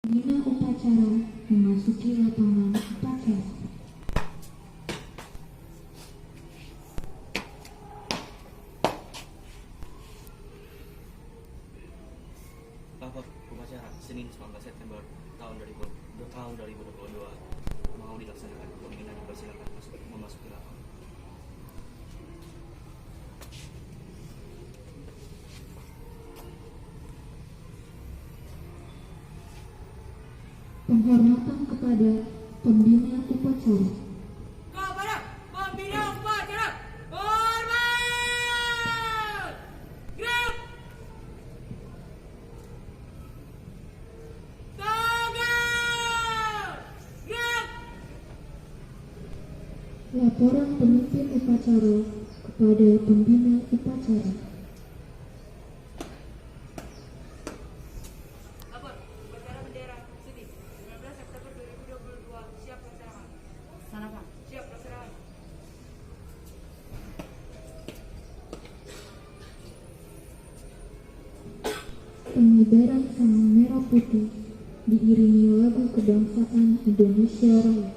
Pembina upacara memasuki lapangan upacara. Lapor upacara Senin 19 September tahun 2022 mau dilaksanakan. Pembina dipersilakan memasuki lapangan. Penghormatan kepada pembina upacara. Kepada pembina upacara, hormat! Gerak! Tangan! Gerak! Laporan pemimpin upacara kepada pembina upacara. Lapor, upacara bendera Siti 19 September 2022 siap laksanakan. Laksanakan. Siap laksanakan. Pengibaran sang merah putih diiringi lagu kebangsaan Indonesia Raya.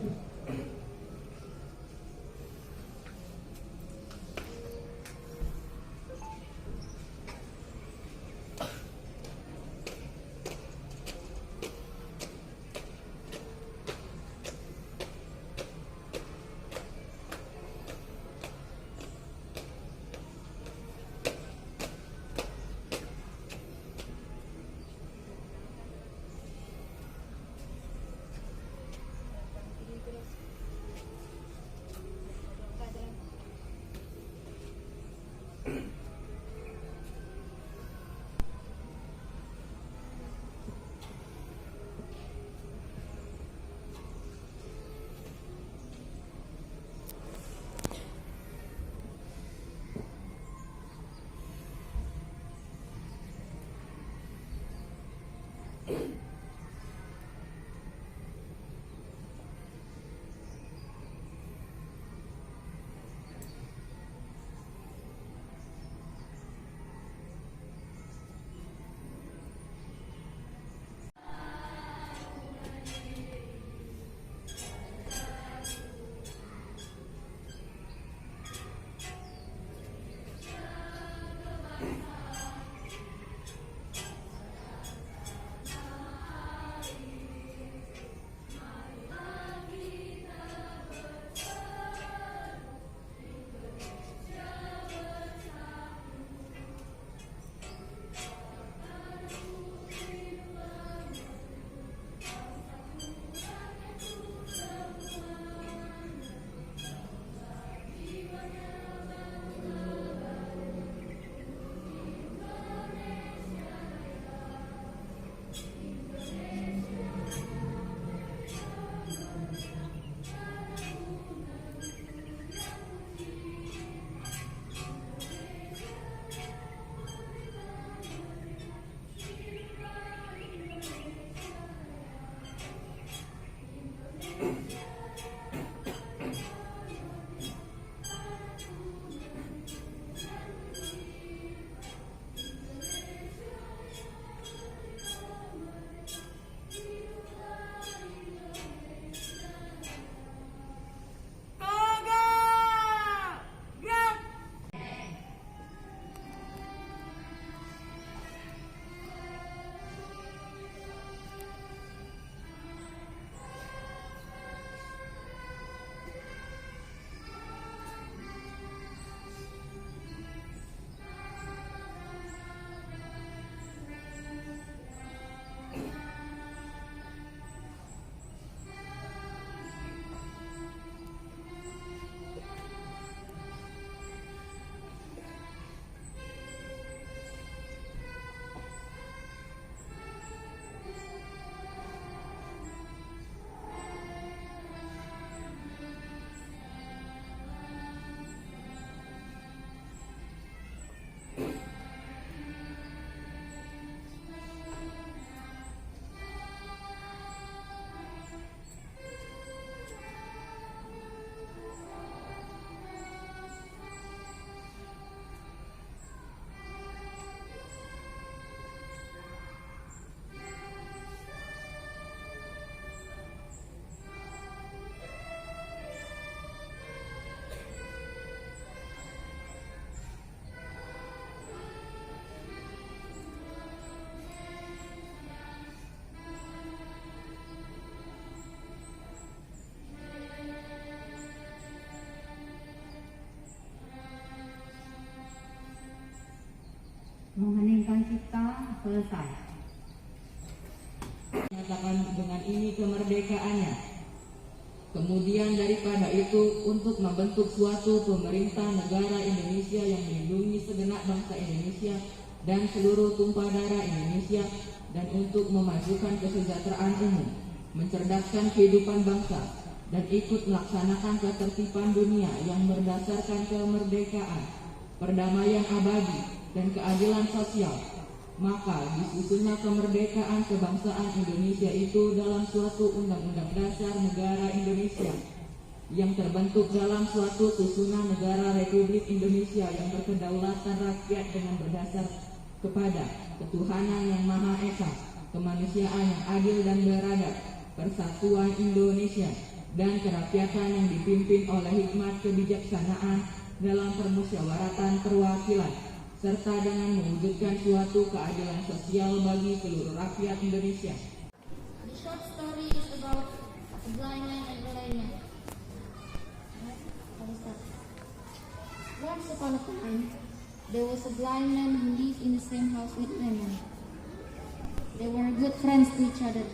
bentang kita selesai. Menyatakan dengan ini kemerdekaannya. Kemudian daripada itu untuk membentuk suatu pemerintah negara Indonesia yang melindungi segenap bangsa Indonesia dan seluruh tumpah darah Indonesia, dan untuk memajukan kesejahteraan umum, mencerdaskan kehidupan bangsa, dan ikut melaksanakan ketertiban dunia yang berdasarkan kemerdekaan, perdamaian abadi, dan keadilan sosial. Maka disusunlah kemerdekaan kebangsaan Indonesia itu dalam suatu undang-undang dasar negara Indonesia yang terbentuk dalam suatu susunan negara Republik Indonesia yang berkedaulatan rakyat dengan berdasar kepada ketuhanan yang Maha Esa, kemanusiaan yang adil dan beradab, persatuan Indonesia, dan kerakyatan yang dipimpin oleh hikmat kebijaksanaan dalam permusyawaratan perwakilan, serta dengan mewujudkan suatu keadilan sosial bagi seluruh rakyat Indonesia. The short story is about a blind man and a lame man. Once upon a time, there was a blind man who lived in the same house with Lemon. They were good friends to each other.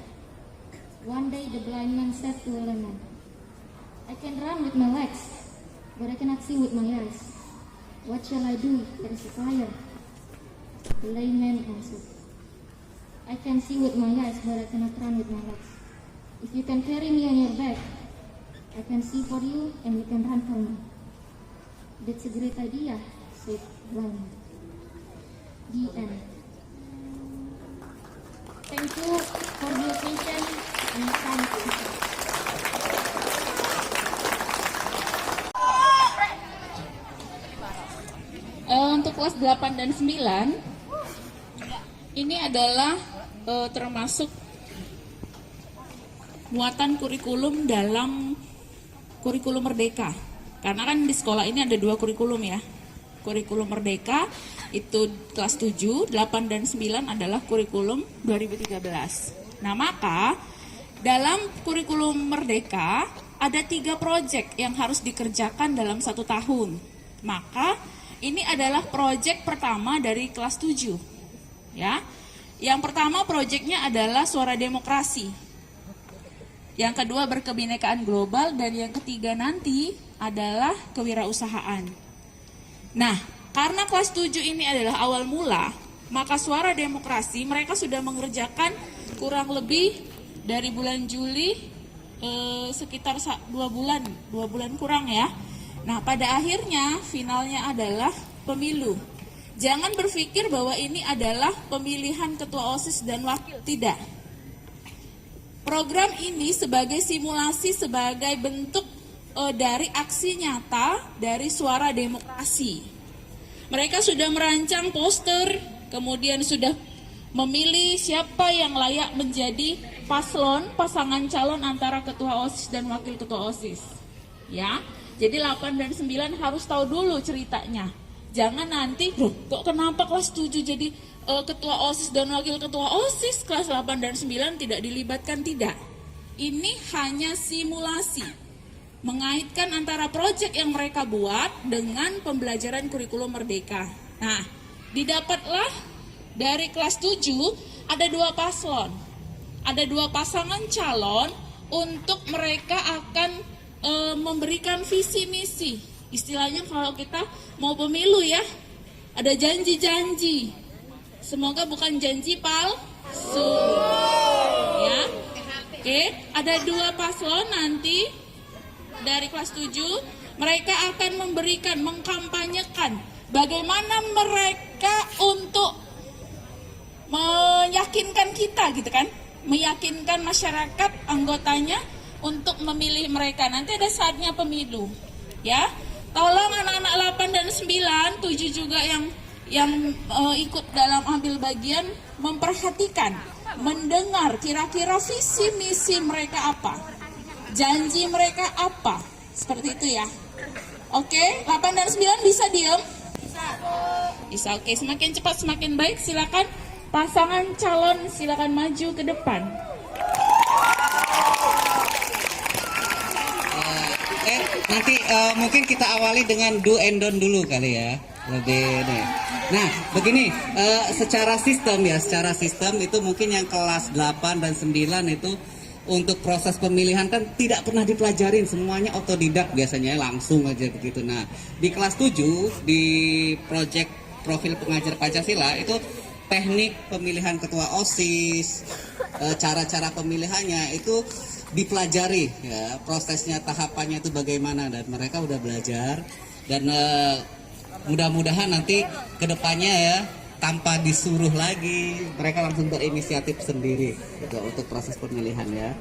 One day, the blind man said to Lemon, "I can run with my legs, but I cannot see with my eyes. What shall I do? There is a fire." The lame man answered, "I can see with my eyes, but I cannot run with my legs. If you can carry me on your back, I can see for you and you can run for me." "That's a great idea," said blind man. The end. Thank you for your attention and thank you. Untuk kelas 8 dan 9 ini adalah termasuk muatan kurikulum dalam kurikulum merdeka. Karena kan di sekolah ini ada 2 kurikulum ya. Kurikulum merdeka itu kelas 7, 8 dan 9 adalah kurikulum 2013. Nah, maka dalam kurikulum merdeka ada 3 proyek yang harus dikerjakan dalam 1 tahun. Maka ini adalah proyek pertama dari kelas 7. Ya. Yang pertama proyeknya adalah suara demokrasi. Yang kedua berkebinekaan global, dan yang ketiga nanti adalah kewirausahaan. Nah, karena kelas 7 ini adalah awal mula, maka suara demokrasi mereka sudah mengerjakan kurang lebih dari bulan Juli sekitar 2 bulan kurang ya. Nah, pada akhirnya finalnya adalah pemilu. Jangan berpikir bahwa ini adalah pemilihan ketua OSIS dan wakil, tidak. Program ini sebagai simulasi, sebagai bentuk dari aksi nyata dari suara demokrasi. Mereka sudah merancang poster, kemudian sudah memilih siapa yang layak menjadi paslon, pasangan calon antara ketua OSIS dan wakil ketua OSIS. Ya. Jadi 8 dan 9 harus tahu dulu ceritanya. Jangan nanti, kok kenapa kelas 7 jadi ketua OSIS dan wakil ketua OSIS, kelas 8 dan 9 tidak dilibatkan, tidak. Ini hanya simulasi. Mengaitkan antara proyek yang mereka buat dengan pembelajaran kurikulum merdeka. Nah, didapatlah dari kelas 7 ada 2 paslon. Ada 2 pasangan calon untuk mereka akan memberikan visi misi. Istilahnya kalau kita mau pemilu ya, ada janji-janji. Semoga bukan janji palsu. Ya. Oke, ada 2 paslon nanti dari kelas 7, mereka akan memberikan, mengkampanyekan bagaimana mereka untuk meyakinkan kita gitu kan, meyakinkan masyarakat anggotanya untuk memilih mereka. Nanti ada saatnya pemilu. Ya. Tolong anak-anak 8 dan 9, 7 juga yang ikut dalam ambil bagian memperhatikan, mendengar kira-kira visi misi mereka apa. Janji mereka apa. Seperti itu ya. Oke, 8 dan 9 bisa diem? Bisa. Oke, semakin cepat semakin baik. Silakan pasangan calon silakan maju ke depan. Nanti mungkin kita awali dengan do and don't dulu kali ya. Lebih nih. Nah, begini, secara sistem itu mungkin yang kelas 8 dan 9 itu untuk proses pemilihan kan tidak pernah dipelajarin, semuanya otodidak biasanya langsung aja begitu. Nah, di kelas 7 di proyek profil pengajar Pancasila itu teknik pemilihan ketua OSIS, cara-cara pemilihannya itu dipelajari ya, prosesnya, tahapannya itu bagaimana, dan mereka udah belajar. Dan mudah-mudahan nanti kedepannya ya, tanpa disuruh lagi, mereka langsung berinisiatif sendiri gitu, untuk proses pemilihan ya.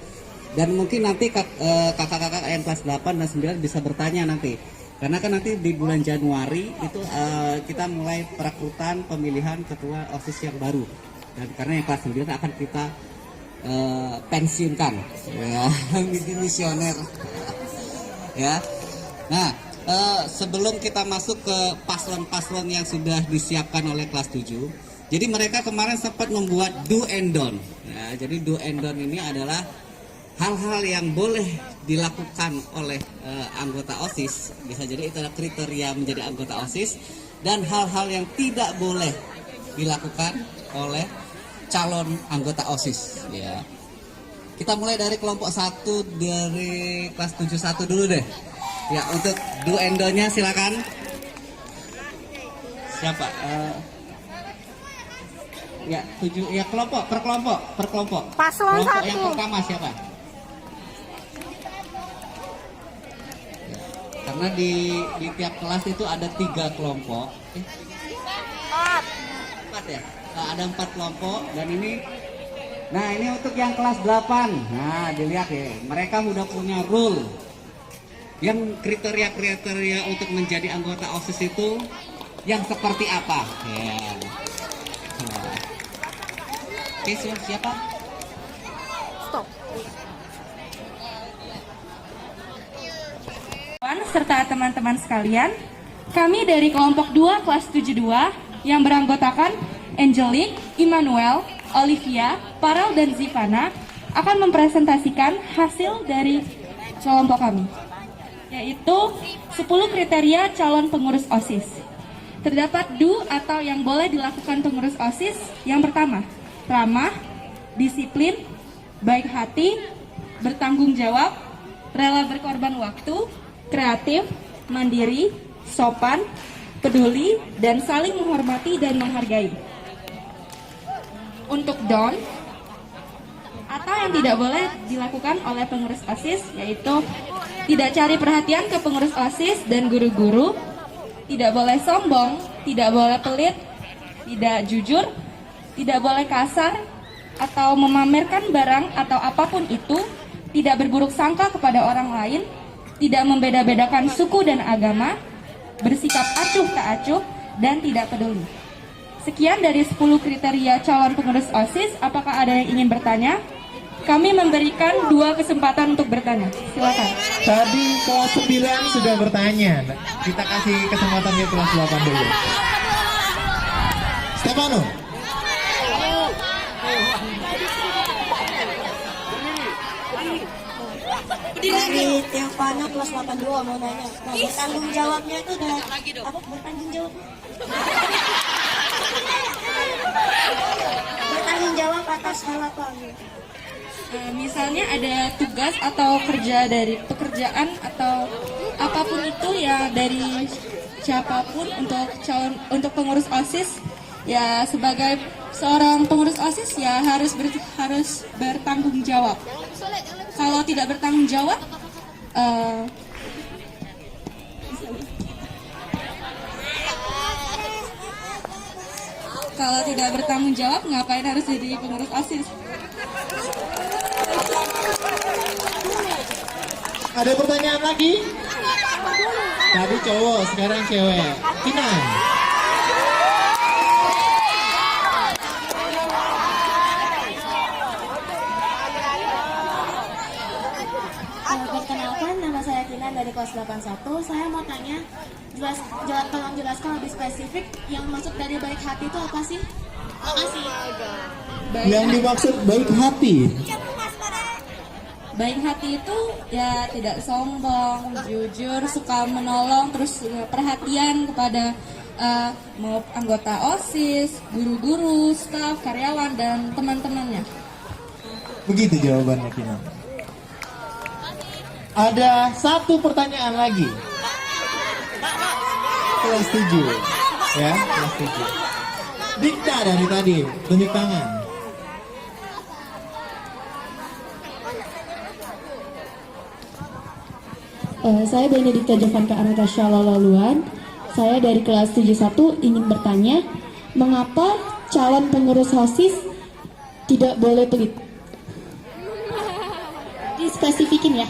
Dan mungkin nanti kakak-kakak yang kelas 8 dan 9 bisa bertanya nanti, karena kan nanti di bulan Januari itu kita mulai perekrutan pemilihan ketua OSIS yang baru, dan karena yang kelas 9 akan kita pensiunkan ya, misioner ya. Nah, sebelum kita masuk ke paslon-paslon yang sudah disiapkan oleh kelas 7, jadi mereka kemarin sempat membuat do and don't ya. Jadi do and don't ini adalah hal-hal yang boleh dilakukan oleh anggota OSIS, bisa jadi itu adalah kriteria menjadi anggota OSIS, dan hal-hal yang tidak boleh dilakukan oleh calon anggota OSIS ya. Kita mulai dari kelompok 1 dari kelas 71 dulu deh. Ya, untuk do and don't-nya silakan. Siapa? Ya, 7 ya, kelompok per kelompok. Paslon Kelompok 1. yang pertama siapa? Ya, karena di tiap kelas itu ada 3 kelompok. 4 ya? Nah, ada 4 kelompok, dan ini, nah ini untuk yang kelas 8. Nah, dilihat ya, mereka udah punya rule. Yang kriteria-kriteria untuk menjadi anggota OSIS itu yang seperti apa? Ya. Nah. Oke, siapa? Stop. Serta teman-teman sekalian, kami dari kelompok 2 kelas 72 yang beranggotakan Angelique, Immanuel, Olivia, Farel, dan Zivana akan mempresentasikan hasil dari kelompok kami, yaitu 10 kriteria calon pengurus OSIS. Terdapat do atau yang boleh dilakukan pengurus OSIS. Yang pertama, ramah, disiplin, baik hati, bertanggung jawab, rela berkorban waktu, kreatif, mandiri, sopan, peduli, dan saling menghormati dan menghargai. Untuk don't atau yang tidak boleh dilakukan oleh pengurus OSIS, yaitu tidak cari perhatian ke pengurus OSIS dan guru-guru, tidak boleh sombong, tidak boleh pelit, tidak jujur, tidak boleh kasar atau memamerkan barang atau apapun itu, tidak berburuk sangka kepada orang lain, tidak membeda-bedakan suku dan agama, bersikap acuh tak acuh, dan tidak peduli. Sekian dari 10 kriteria calon pengurus OSIS. Apakah ada yang ingin bertanya? Kami memberikan 2 kesempatan untuk bertanya. Silakan. Tadi kelas 9 sudah bertanya. Kita kasih kesempatannya kelas 8 dulu. Stefano. Dari Tiafana kelas 82 mau nanya. Nah, bertanggung jawabnya itu udah apa? Bertanggung jawab. Bertanggung jawab atas hal apa? Misalnya ada tugas atau kerja dari pekerjaan atau apapun itu ya dari siapapun untuk pengurus OSIS, ya sebagai seorang pengurus OSIS ya harus bertanggung jawab. Kalau tidak bertanggung jawab, ngapain harus jadi pengurus OSIS? Ada pertanyaan lagi? Tadi cowok, sekarang cewek. Kinan. Perkenalkan, nama saya Kinan dari kelas 81. Saya mau tanya, tolong jelaskan lebih spesifik yang maksud dari baik hati itu apa sih? Makasih. Yang dimaksud baik hati. Baik hati itu ya tidak sombong, jujur, suka menolong, terus perhatian kepada mau anggota OSIS, guru-guru, staf, karyawan, dan teman-temannya. Begitu jawabannya, Kinan. Ada satu pertanyaan lagi. Kelas 7. Ya, kelas 7. Dikta dari tadi, tunjuk tangan. Saya Benedikta Jovanka Anastasia Lalaluan. Saya dari kelas 71 ingin bertanya, mengapa calon pengurus OSIS tidak boleh pelit? Dispesifikin ya.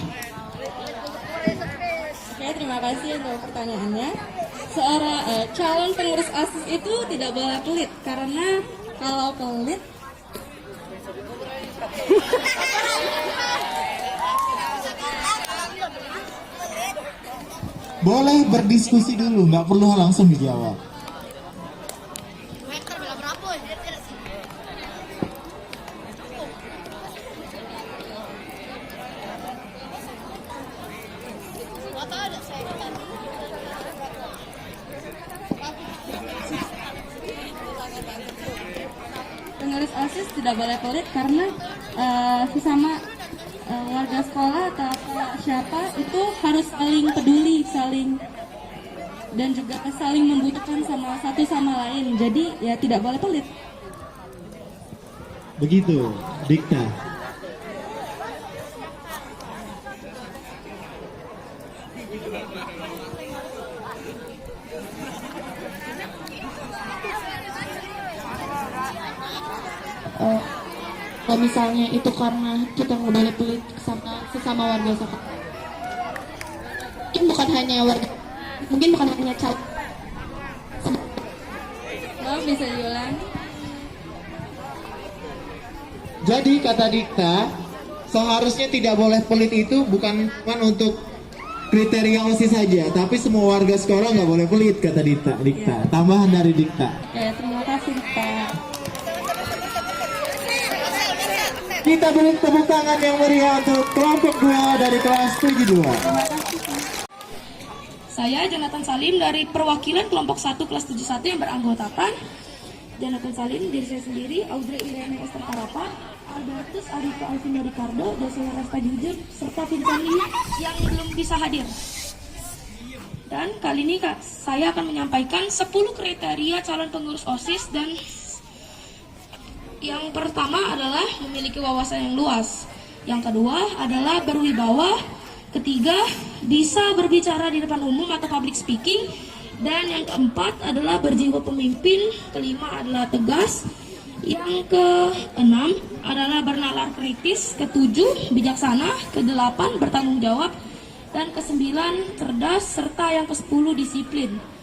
Oke, terima kasih untuk pertanyaannya. Seorang calon pengurus OSIS itu tidak boleh pelit, karena kalau pelit Boleh berdiskusi dulu, nggak perlu langsung dijawab. pengurus OSIS tidak boleh pelit karena sesama warga sekolah atau siapa itu harus saling peduli, dan juga saling membutuhkan sama satu sama lain. Jadi ya tidak boleh pelit. Begitu, Dikta. Kalau misalnya itu karena kita nggak boleh pelit sama sesama warga sekolah, mungkin bukan hanya calon. Maaf, bisa diulang? Jadi kata Dikta, seharusnya tidak boleh pelit itu bukan cuma untuk kriteria OSIS saja, tapi semua warga sekolah nggak boleh pelit, kata Dikta. Tambahan dari Dikta. Ya, terima kasih Dikta. Kita beri tepuk tangan yang meriah untuk kelompok 2 dari kelas 72. Saya Jonathan Salim dari perwakilan kelompok 1 kelas 71 yang beranggotakan Jonathan Salim, diri saya sendiri, Audrey Irene Esther Karapa, Albertus Arifo Alvino Ricardo, Dosel Resta Jujur, serta Vincent Lee yang belum bisa hadir. Dan kali ini saya akan menyampaikan 10 kriteria calon pengurus OSIS. Dan yang pertama adalah memiliki wawasan yang luas. Yang kedua adalah berwibawa. Ketiga, bisa berbicara di depan umum atau public speaking. Dan yang keempat adalah berjiwa pemimpin. Kelima adalah tegas. Yang keenam adalah bernalar kritis. Ketujuh, bijaksana. Kedelapan, bertanggung jawab. Dan kesembilan, cerdas. Serta yang kesepuluh, disiplin.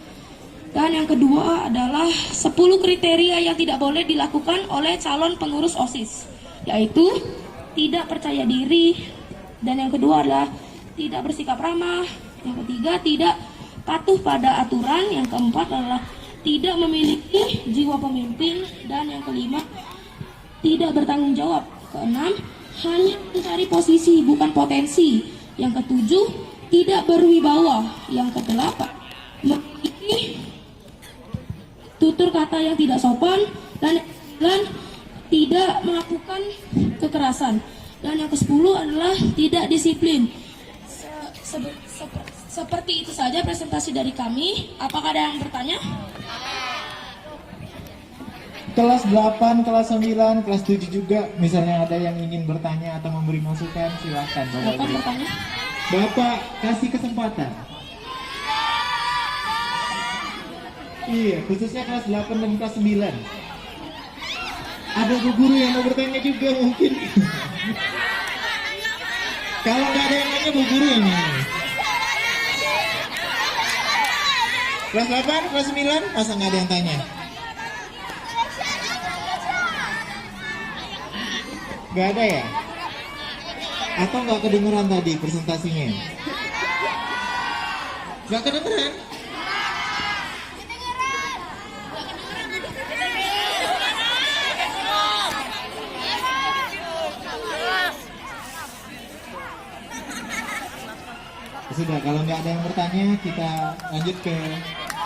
Dan yang kedua adalah 10 kriteria yang tidak boleh dilakukan oleh calon pengurus OSIS, yaitu tidak percaya diri, dan yang kedua adalah tidak bersikap ramah, yang ketiga tidak patuh pada aturan, yang keempat adalah tidak memiliki jiwa pemimpin, dan yang kelima tidak bertanggung jawab, keenam hanya mencari posisi bukan potensi, yang ketujuh tidak berwibawa, yang kedelapan memiliki tutur kata yang tidak sopan, dan yang ke-9 tidak melakukan kekerasan, dan yang ke-10 adalah tidak disiplin. Seperti itu saja presentasi dari kami. Apakah ada yang bertanya? Kelas 8, kelas 9, kelas 7 juga, misalnya ada yang ingin bertanya atau memberi masukan, silakan Bapak bertanya? Bapak kasih kesempatan. Iya, khususnya kelas 8 dan kelas 9. Ada guru yang mau bertanya juga mungkin. Kalau nggak ada yang nanya, bu guru yang nanya. Kelas 8, kelas 9, masa nggak ada yang tanya? Nggak ada ya? Atau nggak kedengeran tadi presentasinya? Nggak kedengeran? Sudah, kalau nggak ada yang bertanya, kita lanjut ke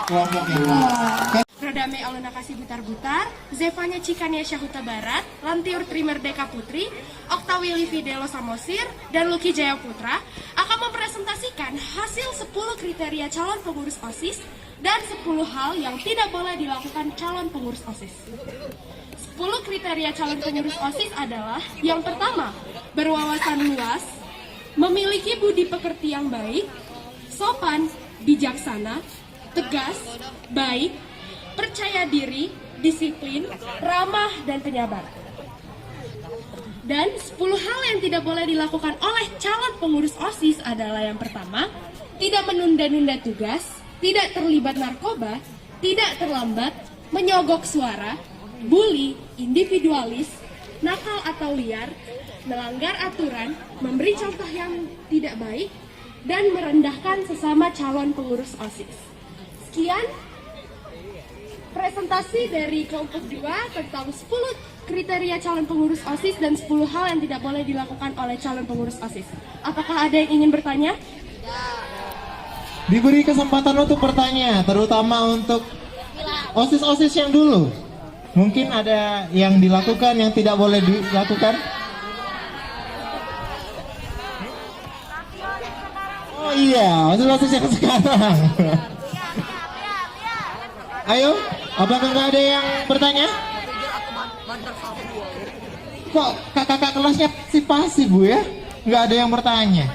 kelompoknya. Rodame Aluna Kasih Butar-Butar, Zevanya Cikania Syahuta Barat, Lantiur Trimerdeka Putri, Oktawi Lividelo Samosir, dan Luki Jaya Putra akan mempresentasikan hasil 10 kriteria calon pengurus OSIS dan 10 hal yang tidak boleh dilakukan calon pengurus OSIS. 10 kriteria calon pengurus OSIS adalah: yang pertama, berwawasan luas, memiliki budi pekerti yang baik, sopan, bijaksana, tegas, baik, percaya diri, disiplin, ramah, dan penyabar. Dan 10 hal yang tidak boleh dilakukan oleh calon pengurus OSIS adalah: yang pertama, tidak menunda-nunda tugas, tidak terlibat narkoba, tidak terlambat, menyogok suara, bully, individualis, nakal atau liar, melanggar aturan, memberi contoh yang tidak baik, dan merendahkan sesama calon pengurus OSIS. Sekian presentasi dari kelompok 2 tentang 10 kriteria calon pengurus OSIS dan 10 hal yang tidak boleh dilakukan oleh calon pengurus OSIS. Apakah ada yang ingin bertanya? Diberi kesempatan untuk bertanya, terutama untuk OSIS-OSIS yang dulu. Mungkin ada yang dilakukan, yang tidak boleh dilakukan. Oh iya, OSIS-OSIS yang sekarang. Ayo, apakah nggak ada yang bertanya? Kok kakak-kakak kelasnya pasif Bu ya? Nggak ada yang bertanya.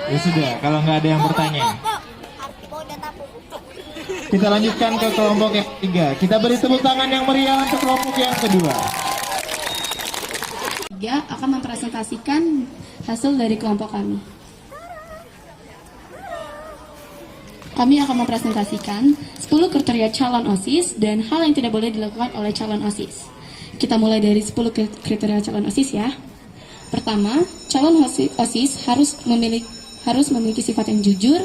Ya sudah, kalau nggak ada yang bertanya, kita lanjutkan ke kelompok yang ketiga. Kita beri tepuk tangan yang meriah untuk kelompok yang kedua. Akan mempresentasikan hasil dari kelompok kami. Kami akan mempresentasikan 10 kriteria calon OSIS dan hal yang tidak boleh dilakukan oleh calon OSIS. Kita mulai dari 10 kriteria calon OSIS ya. Pertama, calon OSIS harus memiliki sifat yang jujur,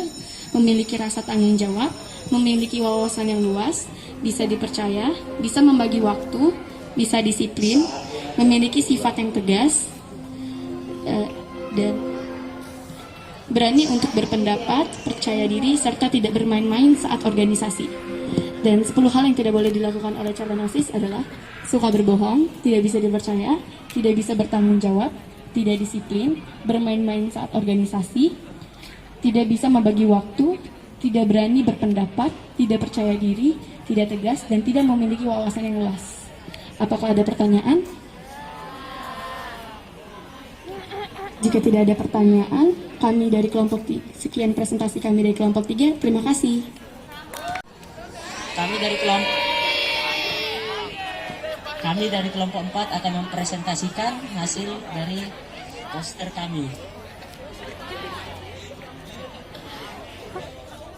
memiliki rasa tanggung jawab, memiliki wawasan yang luas, bisa dipercaya, bisa membagi waktu, bisa disiplin, memiliki sifat yang tegas, dan berani untuk berpendapat, percaya diri, serta tidak bermain-main saat organisasi. Dan 10 hal yang tidak boleh dilakukan oleh calon OSIS adalah: suka berbohong, tidak bisa dipercaya, tidak bisa bertanggung jawab, tidak disiplin, bermain-main saat organisasi, tidak bisa membagi waktu, tidak berani berpendapat, tidak percaya diri, tidak tegas, dan tidak memiliki wawasan yang luas. Apakah ada pertanyaan? Jika tidak ada pertanyaan, kami dari kelompok sekian presentasi kami dari kelompok 3. Terima kasih. Kami dari kelompok 4 akan mempresentasikan hasil dari poster kami.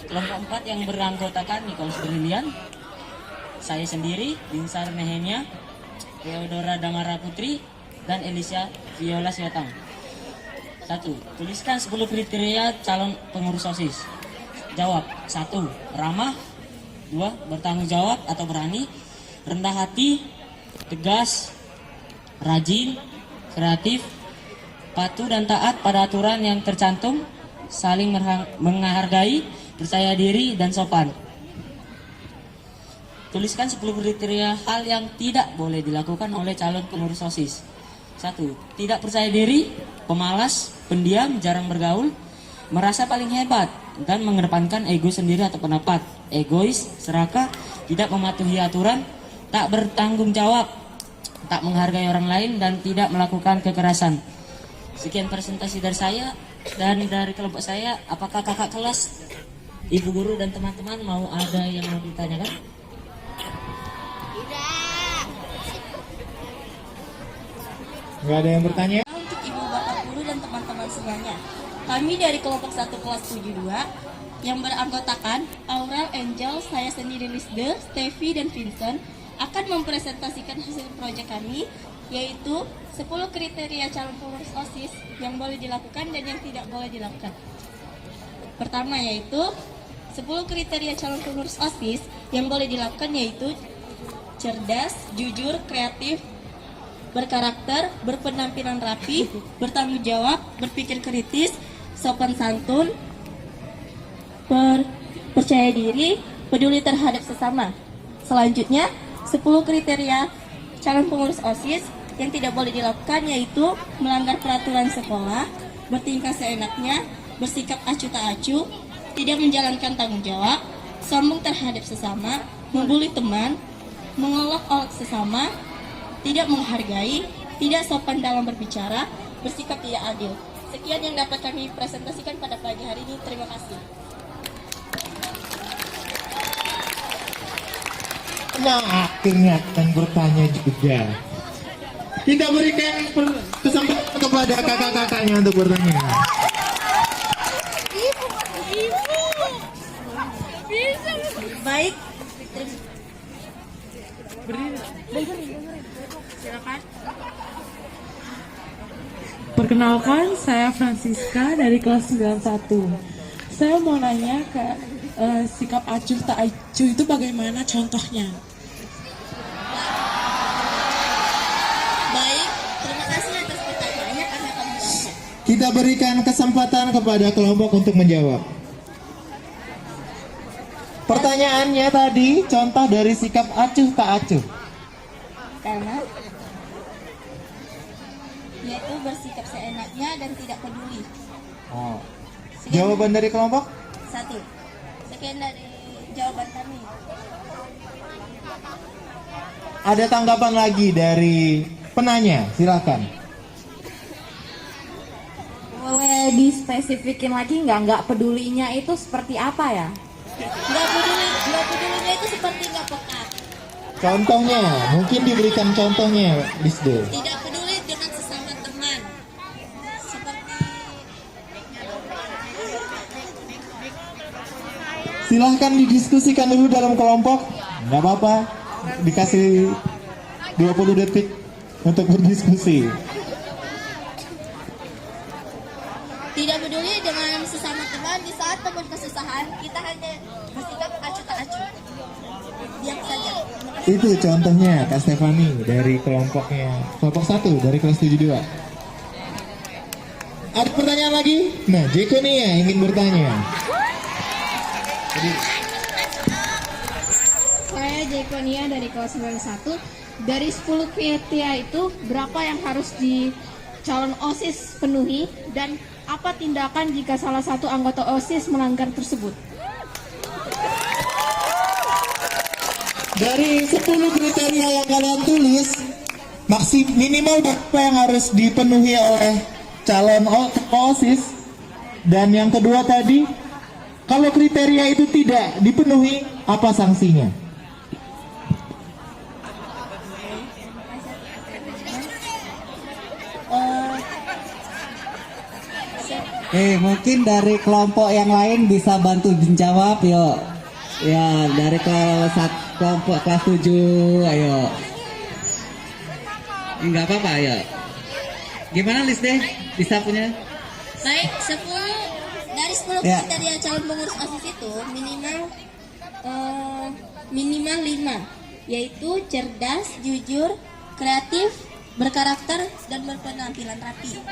Kelompok 4 yang beranggotakan Nicholas Brilian, saya sendiri, Binsar Nehemia, Theodora Damara Putri, dan Elisa Viola Siotang. 1. Tuliskan 10 kriteria calon pengurus OSIS. Jawab. 1. Ramah. 2. Bertanggung jawab atau berani. Rendah hati, tegas, rajin, kreatif, patuh dan taat pada aturan yang tercantum, saling menghargai, percaya diri, dan sopan. Tuliskan 10 kriteria hal yang tidak boleh dilakukan oleh calon pengurus OSIS. 1. Tidak percaya diri, pemalas, pendiam, jarang bergaul, merasa paling hebat, dan mengedepankan ego sendiri atau pendapat, egois, serakah, tidak mematuhi aturan, tak bertanggung jawab, tak menghargai orang lain, dan tidak melakukan kekerasan. Sekian presentasi dari saya dan dari kelompok saya. Apakah kakak kelas, ibu guru, dan teman-teman mau ada yang mau ditanyakan? Nggak ada yang bertanya? Untuk ibu bapak guru dan teman-teman semuanya, kami dari kelompok 1 kelas 72 yang beranggotakan Aurel, Angel, saya sendiri Lisde, Steffi, dan Vincent akan mempresentasikan hasil proyek kami, yaitu 10 kriteria calon pengurus OSIS yang boleh dilakukan dan yang tidak boleh dilakukan. Pertama yaitu 10 kriteria calon pengurus OSIS yang boleh dilakukan yaitu cerdas, jujur, kreatif, berkarakter, berpenampilan rapi, bertanggung jawab, berpikir kritis, sopan santun, percaya diri, peduli terhadap sesama. Selanjutnya, 10 kriteria calon pengurus OSIS yang tidak boleh dilakukan yaitu melanggar peraturan sekolah, bertingkah seenaknya, bersikap acuh tak acuh, tidak menjalankan tanggung jawab, sombong terhadap sesama, membuli teman, mengolok-olok sesama, tidak menghargai, tidak sopan dalam berbicara, bersikap tidak adil. Sekian yang dapat kami presentasikan pada pagi hari ini. Terima kasih. Nah, akhirnya akan bertanya juga. Kita berikan kesempatan kepada kakak-kakaknya untuk bertanya. Baik. Perkenalkan, saya Francisca dari kelas 91. Saya mau nanya ke sikap acuh tak acuh itu bagaimana contohnya? Baik, terima kasih atas pertanyaannya. Kami akan menjawab. Kita berikan kesempatan kepada kelompok untuk menjawab. Pertanyaannya tadi, contoh dari sikap acuh tak acuh. Karena yaitu bersikap seenaknya dan tidak peduli. Oh. Jawaban dari kelompok? 1. Sekian dari jawaban kami. Ada tanggapan lagi dari penanya, silakan. Boleh dispesifikin lagi nggak pedulinya itu seperti apa ya? Nggak pedulinya itu seperti nggak peka. Contohnya, mungkin diberikan contohnya, Lisde. Tidak peduli dengan sesama teman. Seperti Silahkan didiskusikan dulu dalam kelompok. Nggak apa-apa, dikasih 20 detik untuk berdiskusi. tidak peduli dengan sesama teman. Di saat teman kesusahan, kita hanya bersikap acuh tak acuh. Diam saja. Itu contohnya Kak Stefani dari kelompok 1 dari kelas 72. Ada pertanyaan lagi? Nah, Jeko nih ya ingin bertanya. Saya Jekonia dari kelas 91. Dari 10 kriteria itu berapa yang harus di calon OSIS penuhi dan apa tindakan jika salah satu anggota OSIS melanggar tersebut? Dari 10 kriteria yang kalian tulis, minimal berapa yang harus dipenuhi oleh calon OSIS? Dan yang kedua tadi, kalau kriteria itu tidak dipenuhi, apa sanksinya? Mungkin dari kelompok yang lain bisa bantu menjawab, yuk. Ya, dari kelompok kelas 7, ayo. Enggak apa-apa, ya. Gimana Lisde? Bisa punya? Baik, 10 dari 10 Ya. kriteria calon pengurus OSIS itu minimal 5, yaitu cerdas, jujur, kreatif, berkarakter, dan berpenampilan rapi.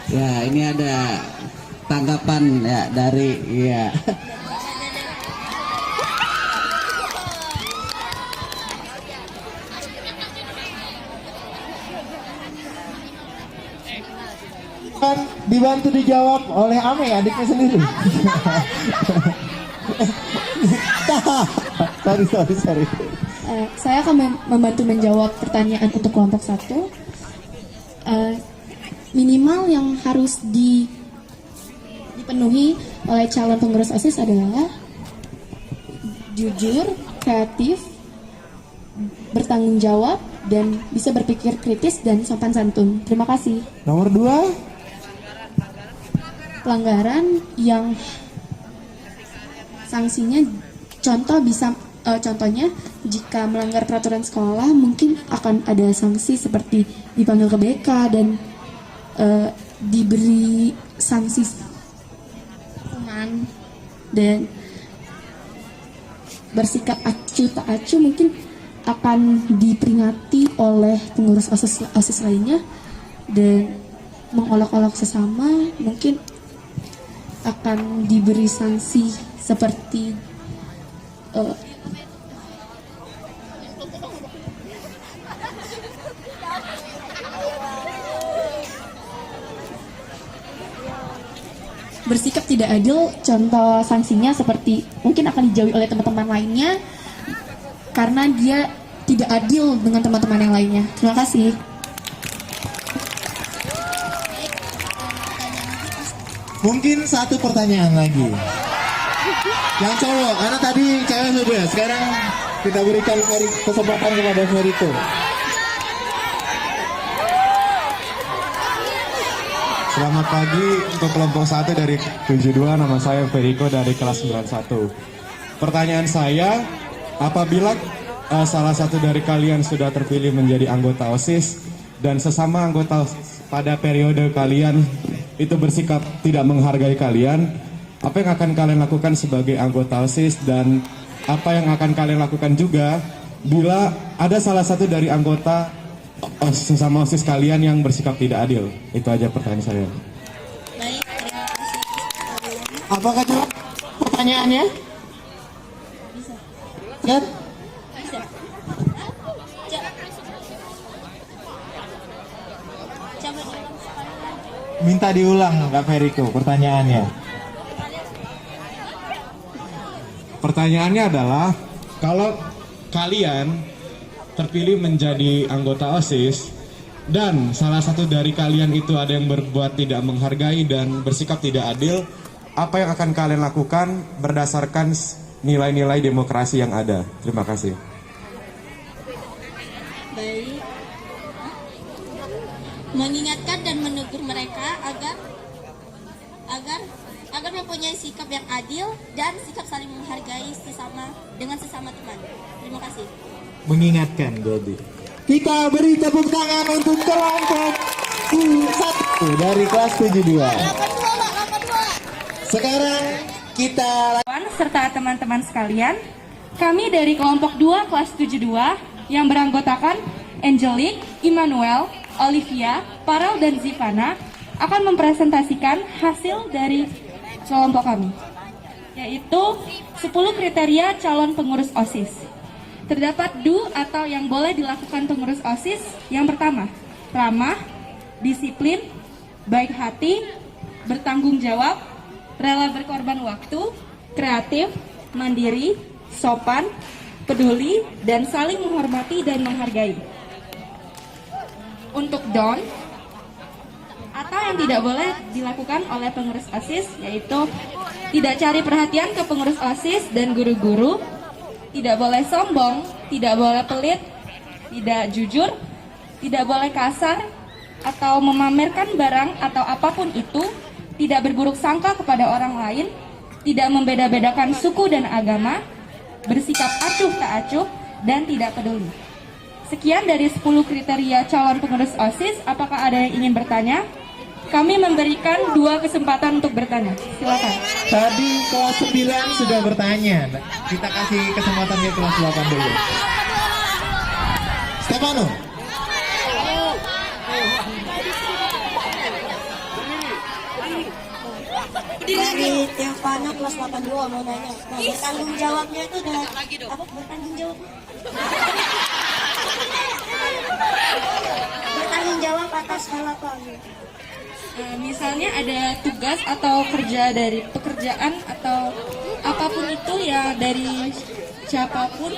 Ya, ini ada tanggapan ya dari ya. Dibantu dijawab oleh Ame, adiknya sendiri. sorry. Saya akan membantu menjawab pertanyaan untuk kelompok 1. Minimal yang harus dipenuhi oleh calon pengurus OSIS adalah jujur, kreatif, bertanggung jawab, dan bisa berpikir kritis dan sopan santun. Terima kasih. Nomor 2. Pelanggaran yang sanksinya contohnya jika melanggar peraturan sekolah mungkin akan ada sanksi seperti dipanggil ke BK dan diberi sanksi hukuman dan bersikap acuh tak acuh mungkin akan diperingati oleh pengurus OSIS lainnya dan mengolok-olok sesama, mungkin akan diberi sanksi seperti bersikap tidak adil. Contoh sanksinya seperti mungkin akan dijauhi oleh teman-teman lainnya karena dia tidak adil dengan teman-teman yang lainnya. Terima kasih. Mungkin satu pertanyaan lagi. Yang cowok, karena tadi cewek sudah. Sekarang kita berikan kesempatan kepada Feriko. Selamat pagi untuk kelompok 1 dari 72, nama saya Feriko dari kelas 91. Pertanyaan saya, apabila salah satu dari kalian sudah terpilih menjadi anggota OSIS dan sesama anggota pada periode kalian itu bersikap tidak menghargai kalian, apa yang akan kalian lakukan sebagai anggota OSIS dan apa yang akan kalian lakukan juga bila ada salah satu dari anggota sesama OSIS kalian yang bersikap tidak adil? Itu aja pertanyaan saya. Baik, terima kasih. Apakah jawab pertanyaannya? Bisa. Kan? Bisa. Coba diulang sekali lagi. Minta diulang Kak Feriko pertanyaannya. Pertanyaannya adalah, kalau kalian terpilih menjadi anggota OSIS dan salah satu dari kalian itu ada yang berbuat tidak menghargai dan bersikap tidak adil, apa yang akan kalian lakukan berdasarkan nilai-nilai demokrasi yang ada? Terima kasih. Baik. Mengingatkan dan menegur mereka agar mempunyai sikap yang adil dan sikap saling menghargai dengan sesama teman. Terima kasih. Mengingatkan jadi. Kita beri tepuk tangan untuk kelompok 1 dari kelas 72. Sekarang kita serta teman-teman sekalian, kami dari kelompok 2 kelas 72 yang beranggotakan Angelique, Immanuel, Olivia, Farel, dan Zivana akan mempresentasikan hasil dari kelompok kami, yaitu 10 kriteria calon pengurus OSIS. Terdapat atau yang boleh dilakukan pengurus OSIS. Yang pertama, ramah, disiplin, baik hati, bertanggung jawab, rela berkorban waktu, kreatif, mandiri, sopan, peduli, dan saling menghormati dan menghargai. Untuk atau yang tidak boleh dilakukan oleh pengurus OSIS, yaitu tidak cari perhatian ke pengurus OSIS dan guru-guru, tidak boleh sombong, tidak boleh pelit, tidak jujur, tidak boleh kasar atau memamerkan barang atau apapun itu, tidak berburuk sangka kepada orang lain, tidak membeda-bedakan suku dan agama, bersikap acuh tak acuh, dan tidak peduli. Sekian dari 10 kriteria calon pengurus OSIS. Apakah ada yang ingin bertanya? Kami memberikan 2 kesempatan untuk bertanya. Silakan. Tadi kelas 9 sudah bertanya. Kita kasih kesempatan di kelas 8 dulu. Stefano. Dari Tiafana kelas 82 mau nanya. Nah, bertanggung jawabnya itu apa? Bertanggung jawab? Bertanggung jawab atas hal apa? Misalnya ada tugas atau kerja dari pekerjaan atau apapun itu ya dari siapapun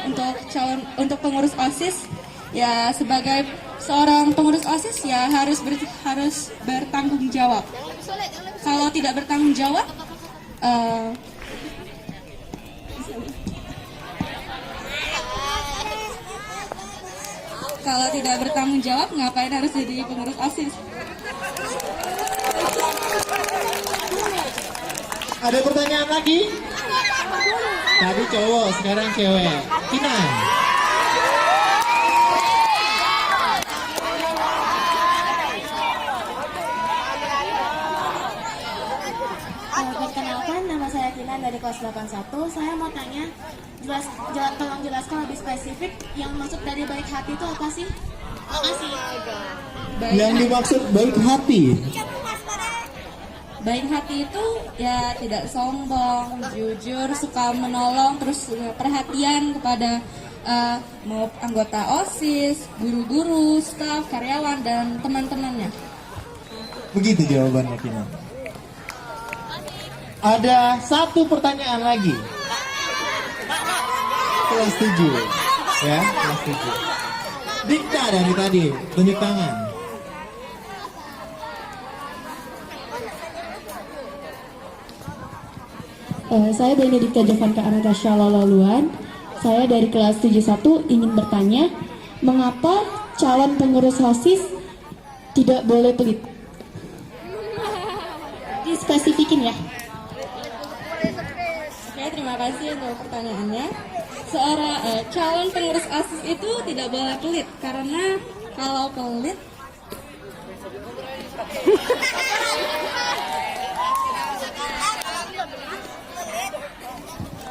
untuk pengurus OSIS, ya sebagai seorang pengurus OSIS ya harus bertanggung jawab. Kalau tidak bertanggung jawab ngapain harus jadi pengurus OSIS? Ada pertanyaan lagi? Tadi cowok, sekarang cewek. Kinan. Perkenalkan, nama saya Kinan dari kelas 81. Saya mau tanya, tolong jelaskan lebih spesifik yang maksud dari baik hati itu apa sih? Yang dimaksud baik hati. Baik hati itu ya tidak sombong, jujur, suka menolong, terus perhatian kepada mau anggota OSIS, guru-guru, staf, karyawan, dan teman-temannya. Begitu jawabannya, Kina. Ada satu pertanyaan lagi. Kelas 7. Ya, kelas 7. Dikta dari tadi, tunjuk tangan. Saya Benedikta Jovanka Anastasia Lalaluan. Saya dari kelas 71 ingin bertanya, mengapa calon pengurus OSIS tidak boleh pelit? Dispesifikin ya. Oke, terima kasih untuk pertanyaannya. Seorang calon pengurus OSIS itu tidak boleh pelit, karena kalau pelit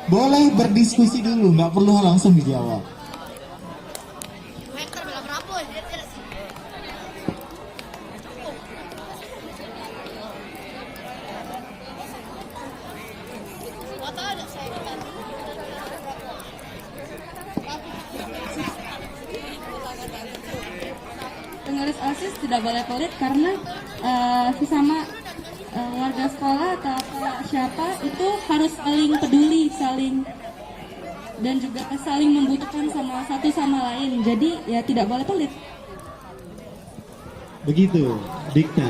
Boleh berdiskusi dulu, nggak perlu langsung dijawab. pengurus OSIS tidak boleh pelit karena sesama warga sekolah atau siapa itu harus saling peduli, saling dan juga saling membutuhkan sama satu sama lain. Jadi ya tidak boleh pelit. Begitu, Dikta.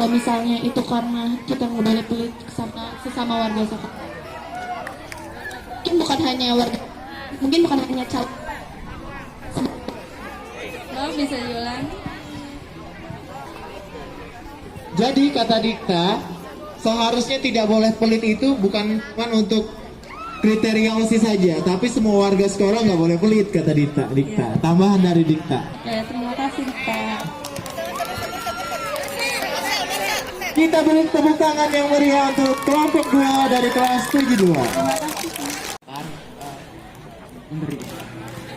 Kalau misalnya itu karena kita nggak boleh pelit sama sesama warga sekolah, mungkin bukan hanya calon. Maaf, bisa diulang? Jadi kata Dikta, seharusnya tidak boleh pelit itu bukan cuma untuk kriteria OSIS saja, tapi semua warga sekolah nggak boleh pelit, kata Dikta. Tambahan dari Dikta. Ya, terima kasih Dikta. Kita beri tepuk tangan yang meriah untuk kelompok 2 dari kelas 72.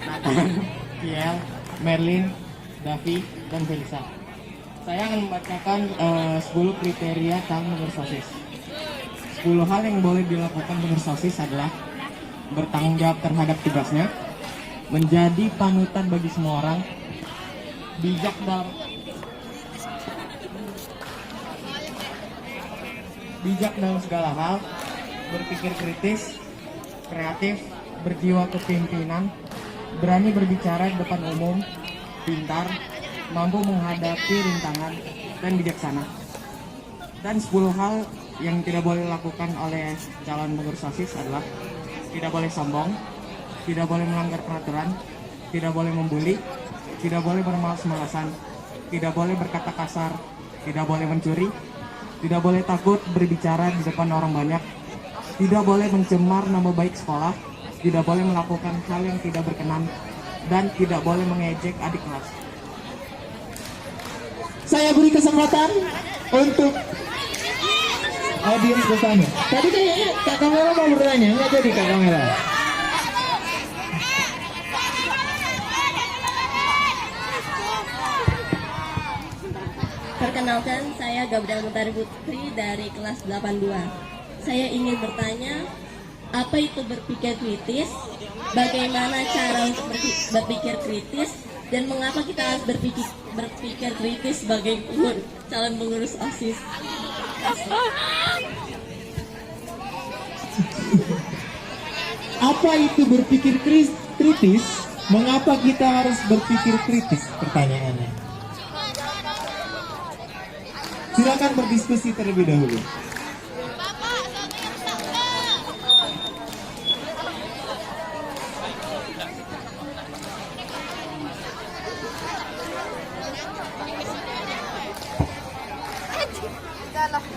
Nathan, Kiel, Merlin, Davi, dan Felisa. Saya akan membacakan 10 kriteria calon pengurus OSIS. 10 hal yang boleh dilakukan pengurus OSIS adalah bertanggung jawab terhadap tugasnya, menjadi panutan bagi semua orang, bijak dalam segala hal, berpikir kritis, kreatif, berjiwa kepemimpinan, berani berbicara di depan umum, pintar, mampu menghadapi rintangan, dan bijaksana. Dan 10 hal yang tidak boleh dilakukan oleh calon pengurus OSIS adalah tidak boleh sombong, tidak boleh melanggar peraturan, tidak boleh membuli, tidak boleh bermalas-malasan, tidak boleh berkata kasar, tidak boleh mencuri, tidak boleh takut berbicara di depan orang banyak, tidak boleh mencemar nama baik sekolah, tidak boleh melakukan hal yang tidak berkenan, dan tidak boleh mengejek adik kelas. Saya beri kesempatan untuk audiens bertanya. Tadi kayaknya Kak Kamera mau bertanya, nggak jadi Kak Kamera. Perkenalkan, saya Gabriel Mentari Putri dari kelas 82. Saya ingin bertanya, apa itu berpikir kritis? Bagaimana cara untuk berpikir kritis? Dan mengapa kita harus berpikir kritis sebagai calon pengurus OSIS? Apa itu berpikir kritis? Mengapa kita harus berpikir kritis? Pertanyaannya. Silakan berdiskusi terlebih dahulu.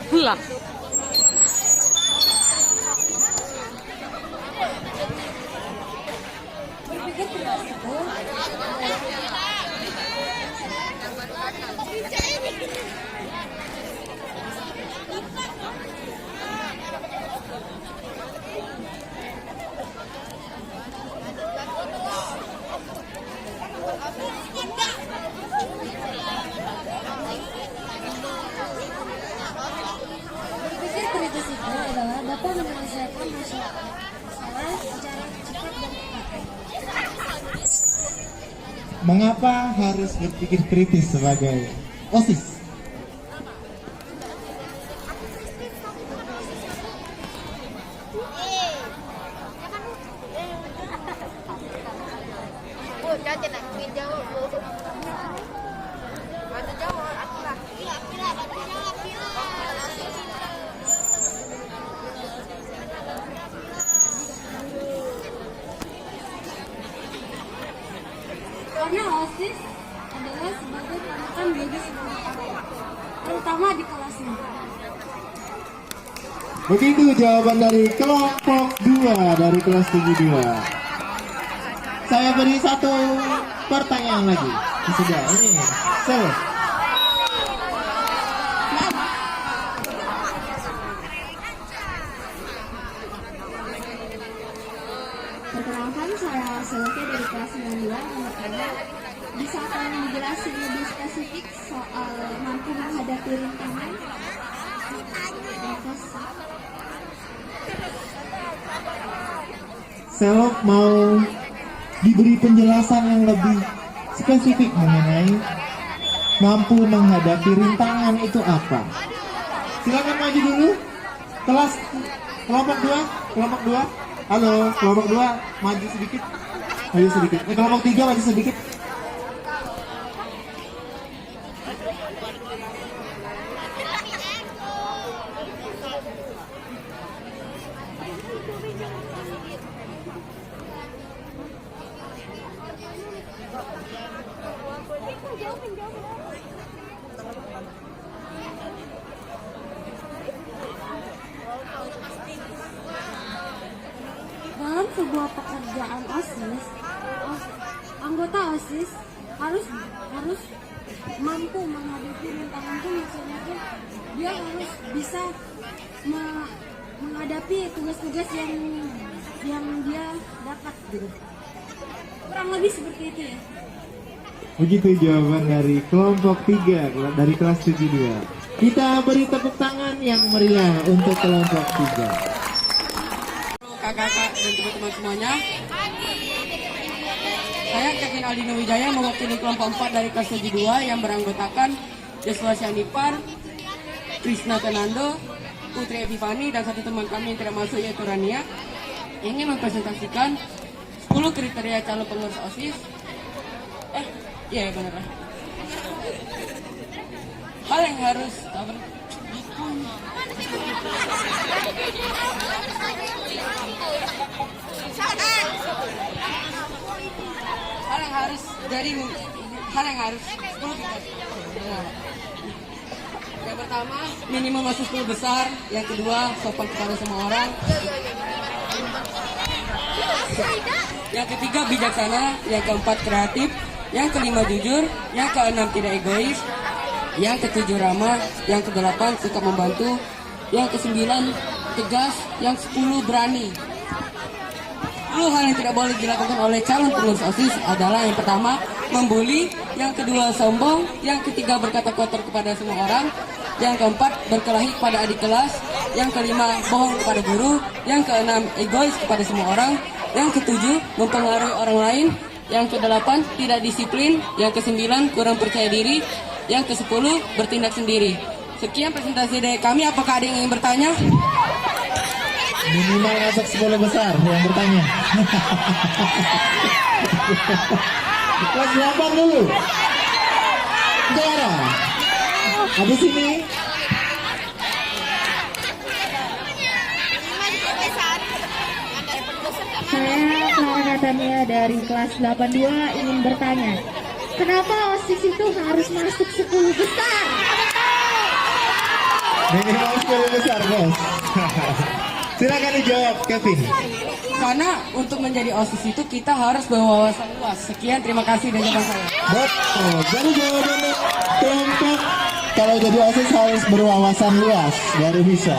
Pulang. Berpikir kritis itu mengapa harus berpikir kritis sebagai OSIS? Karena OSIS adalah sebagai penekan bagi seluruh orang, terutama di kelasnya. Begitu jawaban dari kelompok 2 dari kelas 72. Saya beri satu pertanyaan lagi. Sudah, ini. Perkenalkan, saya Selvi dari kelas 92 yang bertanya, bisa tolong dijelasin lebih spesifik soal mampu menghadapi rintangan? Selok mau diberi penjelasan yang lebih spesifik mengenai mampu menghadapi rintangan itu apa. Silakan maju dulu. Kelas kelompok 2. Halo, kelompok 2 maju sedikit. Kelompok 3 maju sedikit. Dalam sebuah pekerjaan OSIS, anggota OSIS harus mampu menghadapi rintangan itu, maksudnya tuh dia harus bisa menghadapi tugas-tugas yang dia dapat gitu. Kurang lebih seperti itu ya. Begitu jawaban dari kelompok 3 dari kelas 72. Kita beri tepuk tangan yang meriah untuk kelompok 3. Kakak-kakak dan teman-teman semuanya, saya Kevin Aldino Wijaya mewakili kelompok 4 dari kelas 72 yang beranggotakan Joshua Syanipar, Krishna Fernando, Putri Epifani, dan satu teman kami yang tidak masuk yaitu Rania, ingin mempresentasikan 10 kriteria calon pengurus OSIS. Iya benar. Hal yang harus yang pertama minimum masuk 10 besar, yang kedua sopan kepada semua orang, yang ketiga bijaksana, yang keempat kreatif, yang kelima jujur, yang keenam tidak egois, yang ketujuh ramah, yang kedelapan suka membantu, yang kesembilan tegas, yang 10 berani. 10 hal yang tidak boleh dilakukan oleh calon pengurus OSIS adalah yang pertama membuli, yang kedua sombong, yang ketiga berkata kotor kepada semua orang, yang keempat berkelahi kepada adik kelas, yang kelima bohong kepada guru, yang keenam egois kepada semua orang, yang ketujuh mempengaruhi orang lain, yang kedelapan tidak disiplin, yang kesembilan kurang percaya diri, yang ke-10 bertindak sendiri. Sekian presentasi dari kami. Apakah ada yang ingin bertanya? Minimal masuk 10 besar yang bertanya. Kelas 8 dulu. Dara. Habis ini Saya Clara Natania dari kelas 82 ingin bertanya, kenapa OSIS itu harus masuk 10 besar? minimal 10 besar, Bos. Silakan dijawab, Kevin. Karena untuk menjadi OSIS itu kita harus berwawasan luas. Sekian, terima kasih dari jawaban saya. Betul. Jadi jawabannya kelompok kalau jadi OSIS harus berwawasan luas baru bisa.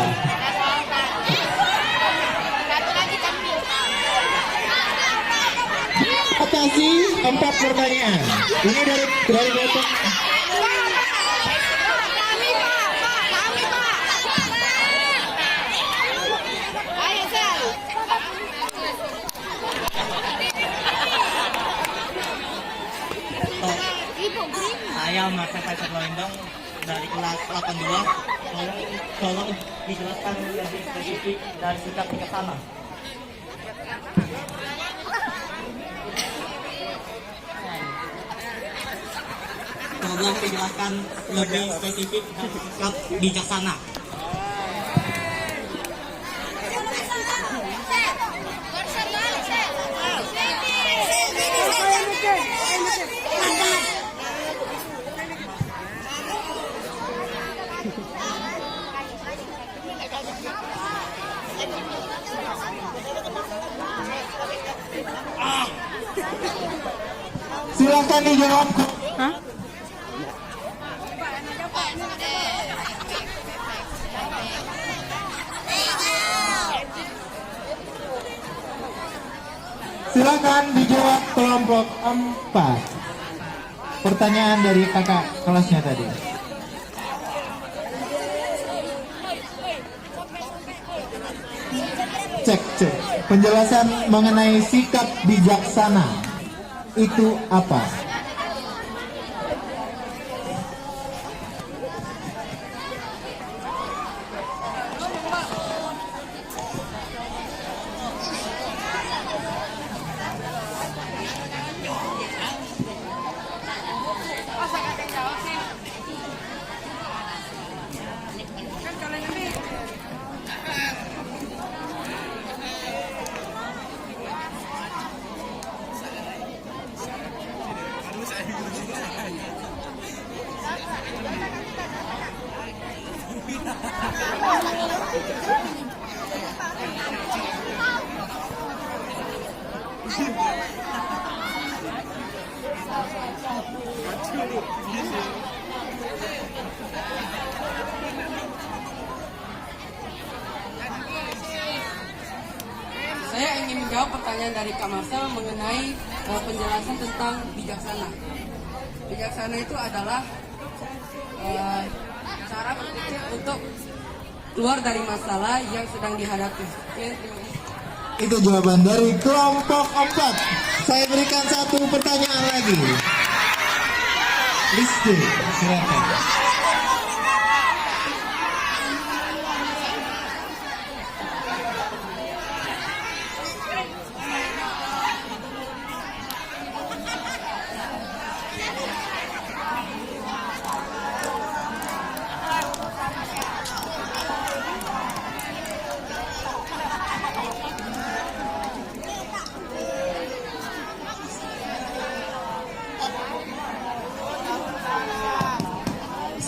Atasi 4 pertanyaan. Ini dari kelompok. Saya Marcel Faisal Lawendong dari kelas 82. Tolong dijelaskan lebih spesifik dari sikap bijaksana. Tolong dijelaskan lebih spesifik dari sikap bijaksana. Silakan dijawab. Silakan dijawab kelompok 4. Pertanyaan dari kakak kelasnya tadi. Cek. Penjelasan mengenai sikap bijaksana itu apa? Saya ingin menjawab pertanyaan dari Kak Marcel mengenai penjelasan tentang bijaksana. Bijaksana itu adalah cara berpikir untuk keluar dari masalah yang sedang dihadapi. Itu jawaban dari kelompok 4. Saya berikan satu pertanyaan lagi. Listu, silakan.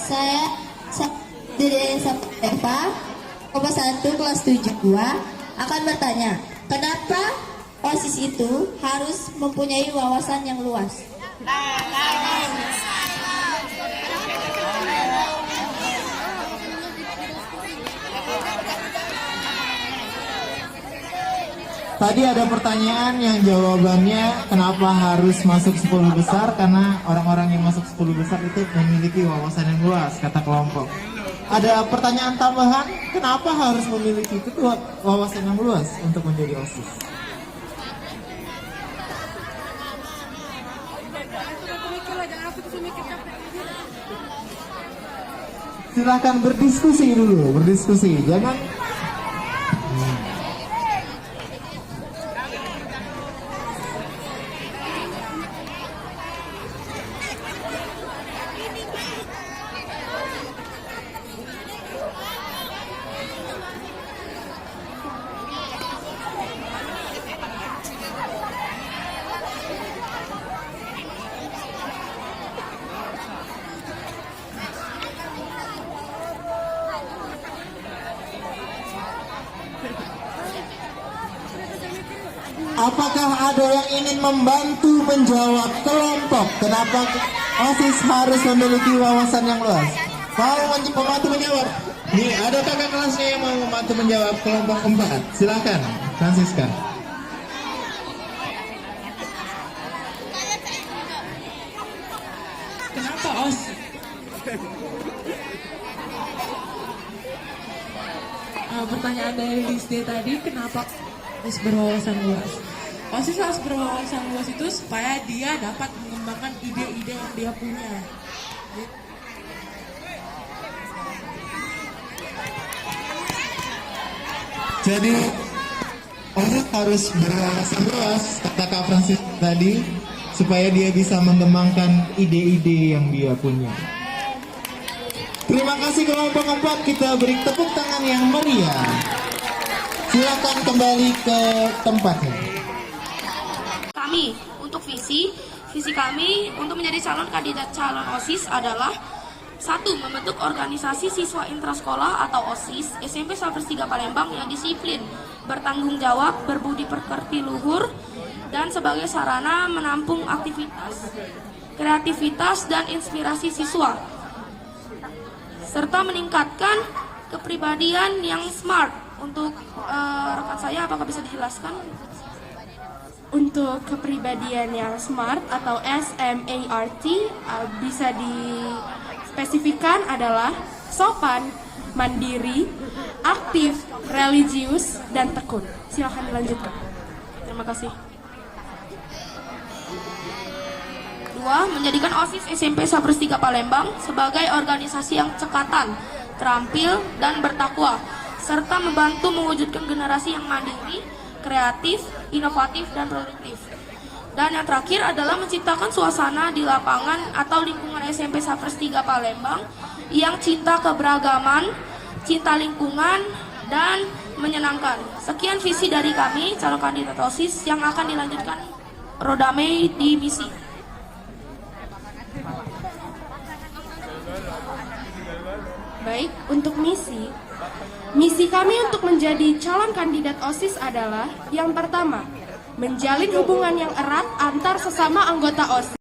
Saya dari Eva, kelompok 1 kelas 72 akan bertanya, kenapa OSIS itu harus mempunyai wawasan yang luas? Tadi ada pertanyaan yang jawabannya kenapa harus masuk 10 besar, karena orang-orang yang masuk 10 besar itu memiliki wawasan yang luas, kata kelompok. Ada pertanyaan tambahan, kenapa harus memiliki wawasan yang luas untuk menjadi OSIS? Silahkan berdiskusi dulu, jangan Apakah ada yang ingin membantu menjawab kelompok? Kenapa OSIS harus memiliki wawasan yang luas? Mau membantu menjawab? Nih, ada kakak kelasnya yang mau membantu menjawab kelompok 4. Silakan, Francisca. Kenapa OSIS? Pertanyaan dari Lisde tadi, kenapa harus berwawasan luas? OSIS harus berwawasan luas itu supaya dia dapat mengembangkan ide-ide yang dia punya. Jadi orang harus berwawasan luas, kata Kak Francis tadi, supaya dia bisa mengembangkan ide-ide yang dia punya. Terima kasih kelompok 4, kita beri tepuk tangan yang meriah. Silakan kembali ke tempatnya. Kami untuk visi kami untuk menjadi calon OSIS adalah 1. Membentuk organisasi siswa intrasekolah atau OSIS SMP 1/3 Palembang yang disiplin, bertanggung jawab, berbudi pekerti luhur, dan sebagai sarana menampung aktivitas, kreativitas, dan inspirasi siswa, serta meningkatkan kepribadian yang smart. Untuk rekan saya, apakah bisa dijelaskan? Untuk kepribadian yang smart atau SMART bisa dispesifikkan adalah sopan, mandiri, aktif, religius, dan tekun. Silakan dilanjutkan. Terima kasih. 2. Menjadikan OSIS SMP 1/3 Palembang sebagai organisasi yang cekatan, terampil, dan bertakwa, serta membantu mewujudkan generasi yang mandiri, kreatif, inovatif, dan produktif. Dan yang terakhir adalah menciptakan suasana di lapangan atau lingkungan SMP 1/3 Palembang yang cinta keberagaman, cinta lingkungan, dan menyenangkan. Sekian visi dari kami, calon kandidat OSIS, yang akan dilanjutkan Rodame di misi. Baik, untuk misi kami untuk menjadi calon kandidat OSIS adalah yang pertama, menjalin hubungan yang erat antar sesama anggota OSIS.